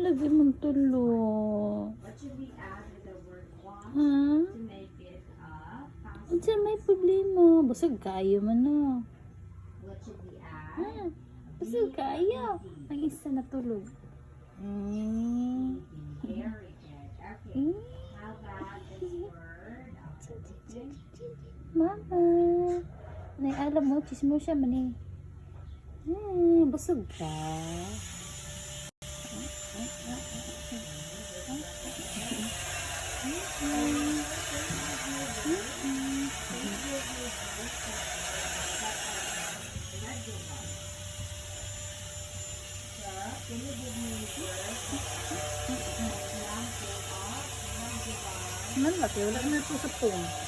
lagi mong tulo. Ha? Unsa may problema? Basag kayo man na. Ha? Basag kayo. Ang isa na tulog. Mama. Nay, alam mo, chismo siya man eh. Busog ka. Man, laki, wala na ito sa pong.